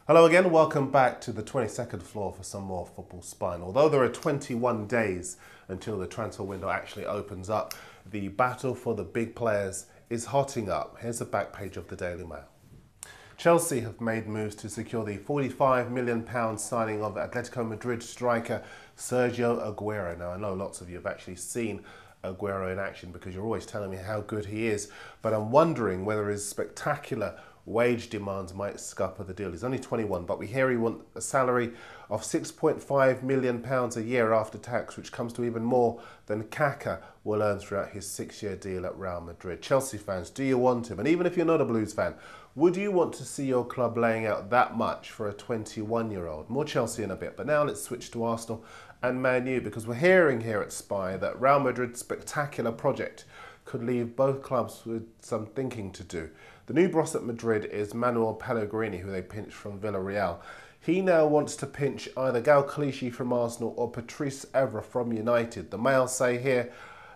Hello again, welcome back to the 22nd floor for some more Football Spine. Although there are 21 days until the transfer window actually opens up, the battle for the big players is hotting up. Here's the back page of the Daily Mail. Chelsea have made moves to secure the £45 million signing of Atletico Madrid striker Sergio Aguero. Now, I know lots of you have actually seen Aguero in action because you're always telling me how good he is, but I'm wondering whether his spectacular wage demands might scupper the deal. He's only 21, but we hear he wants a salary of £6.5 million a year after tax, which comes to even more than Kaka will earn throughout his 6-year deal at Real Madrid. Chelsea fans, do you want him? And even if you're not a Blues fan, would you want to see your club laying out that much for a 21-year-old? More Chelsea in a bit, but now let's switch to Arsenal and Man U, because we're hearing here at Spy that Real Madrid's spectacular project could leave both clubs with some thinking to do. The new boss at Madrid is Manuel Pellegrini, who they pinched from Villarreal. He now wants to pinch either Gal Clichy from Arsenal or Patrice Evra from United. The Mail say here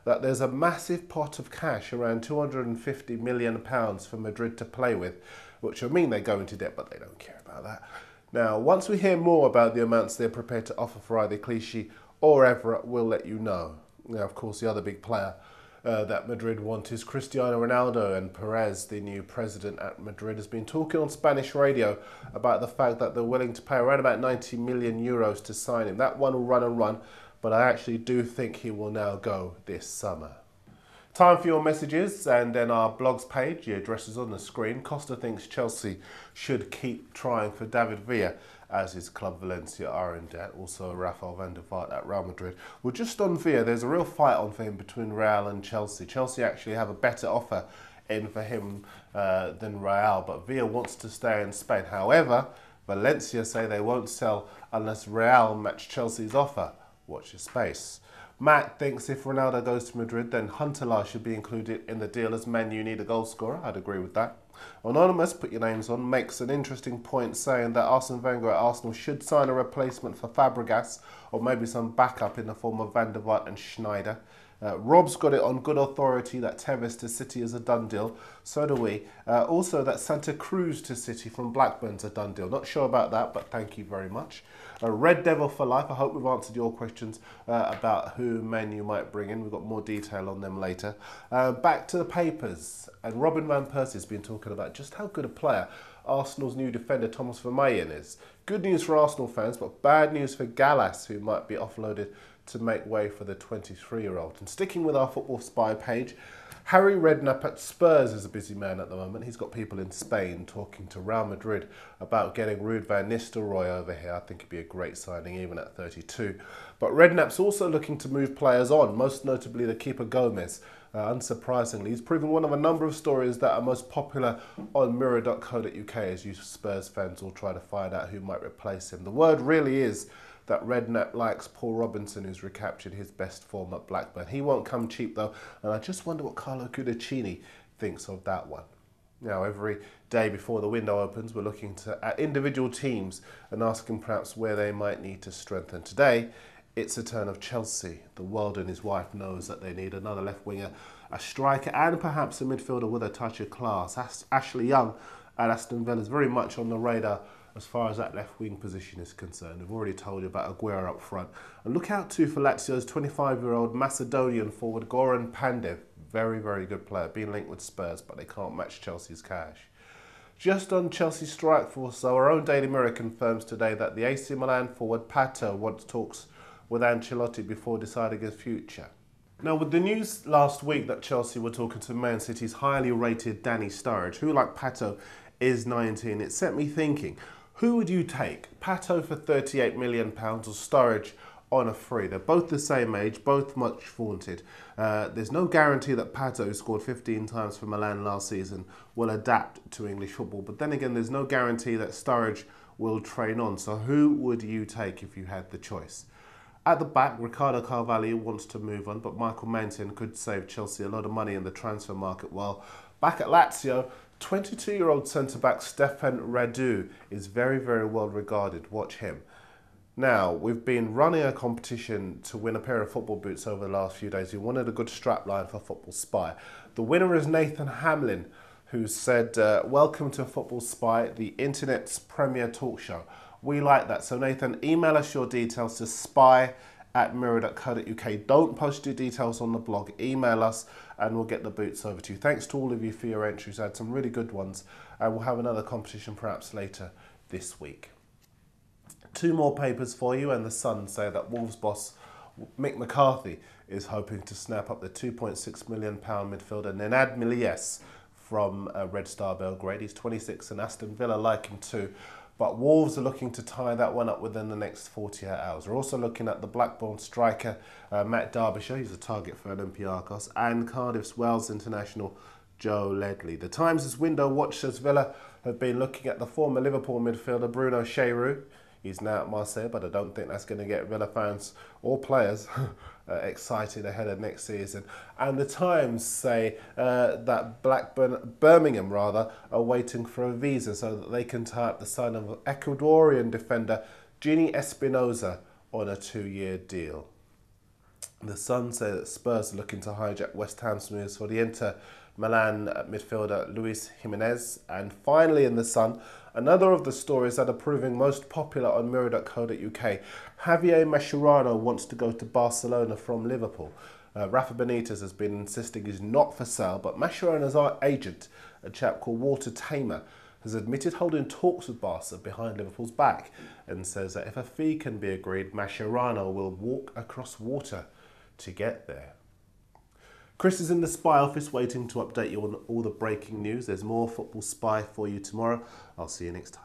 that there's a massive pot of cash, around £250 million for Madrid to play with, which will mean they go into debt, but they don't care about that. Now, once we hear more about the amounts they're prepared to offer for either Clichy or Evra, we'll let you know. Now, of course, the other big player that Madrid want is Cristiano Ronaldo, and Perez, the new president at Madrid, has been talking on Spanish radio about the fact that they're willing to pay around about €90 million to sign him. That one will run and run, but I actually do think he will now go this summer. Time for your messages, and then our blogs page. The address is on the screen. Costa thinks Chelsea should keep trying for David Villa, as his club Valencia are in debt. Also Rafael van der Vaart at Real Madrid. Well, just on Villa, there's a real fight on for him between Real and Chelsea. Chelsea actually have a better offer in for him than Real, but Villa wants to stay in Spain. However, Valencia say they won't sell unless Real match Chelsea's offer. Watch your space. Matt thinks if Ronaldo goes to Madrid, then Huntelaar should be included in the deal, as Man U need a goal scorer. I'd agree with that. Anonymous, put your names on, makes an interesting point, saying that Arsene Wenger at Arsenal should sign a replacement for Fabregas, or maybe some backup in the form of Van der Vaart and Schneider. Rob's got it on good authority that Tevez to City is a done deal. So do we. Also that Santa Cruz to City from Blackburn's a done deal. Not sure about that, but thank you very much. Red Devil for life. I hope we've answered your questions about who Man U might bring in. We've got more detail on them later. Back to the papers. And Robin Van Persie has been talking about just how good a player Arsenal's new defender Thomas Vermaelen is. Good news for Arsenal fans, but bad news for Gallas, who might be offloaded to make way for the 23-year-old. And sticking with our Football Spy page, Harry Redknapp at Spurs is a busy man at the moment. He's got people in Spain talking to Real Madrid about getting Ruud van Nistelrooy over here. I think it'd be a great signing even at 32. But Redknapp's also looking to move players on, most notably the keeper Gomez. Unsurprisingly, he's proven one of a number of stories that are most popular on mirror.co.uk as you Spurs fans all try to find out who might replace him. The word really is that Redknapp likes Paul Robinson, who's recaptured his best form at Blackburn. He won't come cheap though, and I just wonder what Carlo Cudicini thinks of that one. Now, every day before the window opens, we're looking at individual teams and asking perhaps where they might need to strengthen. Today, it's a turn of Chelsea. The world and his wife knows that they need another left winger, a striker, and perhaps a midfielder with a touch of class. Ashley Young at Aston Villa is very much on the radar as far as that left wing position is concerned. I've already told you about Aguero up front. And look out too for Lazio's 25-year-old Macedonian forward Goran Pandev. Very, very good player. Being linked with Spurs, but they can't match Chelsea's cash. Just on Chelsea's strike force, so our own Daily Mirror confirms today that the AC Milan forward Pato wants talks with Ancelotti before deciding his future. Now, with the news last week that Chelsea were talking to Man City's highly rated Danny Sturridge, who, like Pato, is 19, it set me thinking, who would you take? Pato for £38 million or Sturridge on a free? They're both the same age, both much vaunted. There's no guarantee that Pato, who scored 15 times for Milan last season, will adapt to English football. But then again, there's no guarantee that Sturridge will train on. So who would you take if you had the choice? At the back, Ricardo Carvalho wants to move on, but Michael Maignan could save Chelsea a lot of money in the transfer market. While back at Lazio, 22-year-old centre-back Stefan Radu is very, very well regarded. Watch him. Now, we've been running a competition to win a pair of football boots over the last few days. We wanted a good strapline for Football Spy. The winner is Nathan Hamlin, who said, welcome to Football Spy, the internet's premier talk show. We like that. So Nathan, email us your details to spy@mirror.co.uk. Don't post your details on the blog. Email us and we'll get the boots over to you. Thanks to all of you for your entries. I had some really good ones. And we'll have another competition perhaps later this week. 2 more papers for you, and the Sun say that Wolves boss Mick McCarthy is hoping to snap up the £2.6 million midfielder Nenad Milias from Red Star Belgrade. He's 26 and Aston Villa like him too. But Wolves are looking to tie that one up within the next 48 hours. We're also looking at the Blackburn striker Matt Derbyshire, he's a target for Olympiacos, and Cardiff's Wales international Joe Ledley. The Times' window watch says Villa have been looking at the former Liverpool midfielder Bruno Cheyrou. He's now at Marseille, but I don't think that's going to get Villa fans or players excited ahead of next season. And the Times say that Birmingham are waiting for a visa so that they can tie up the sign of Ecuadorian defender Gini Espinosa on a 2-year deal. The Sun say that Spurs are looking to hijack West Ham's moves for the Inter Milan midfielder Luis Jimenez. And finally in the Sun, another of the stories that are proving most popular on mirror.co.uk. Javier Mascherano wants to go to Barcelona from Liverpool. Rafa Benitez has been insisting he's not for sale, but Mascherano's agent, a chap called Walter Tamer, has admitted holding talks with Barca behind Liverpool's back and says that if a fee can be agreed, Mascherano will walk across water to get there. Chris is in the Spy office waiting to update you on all the breaking news. There's more Football Spy for you tomorrow. I'll see you next time.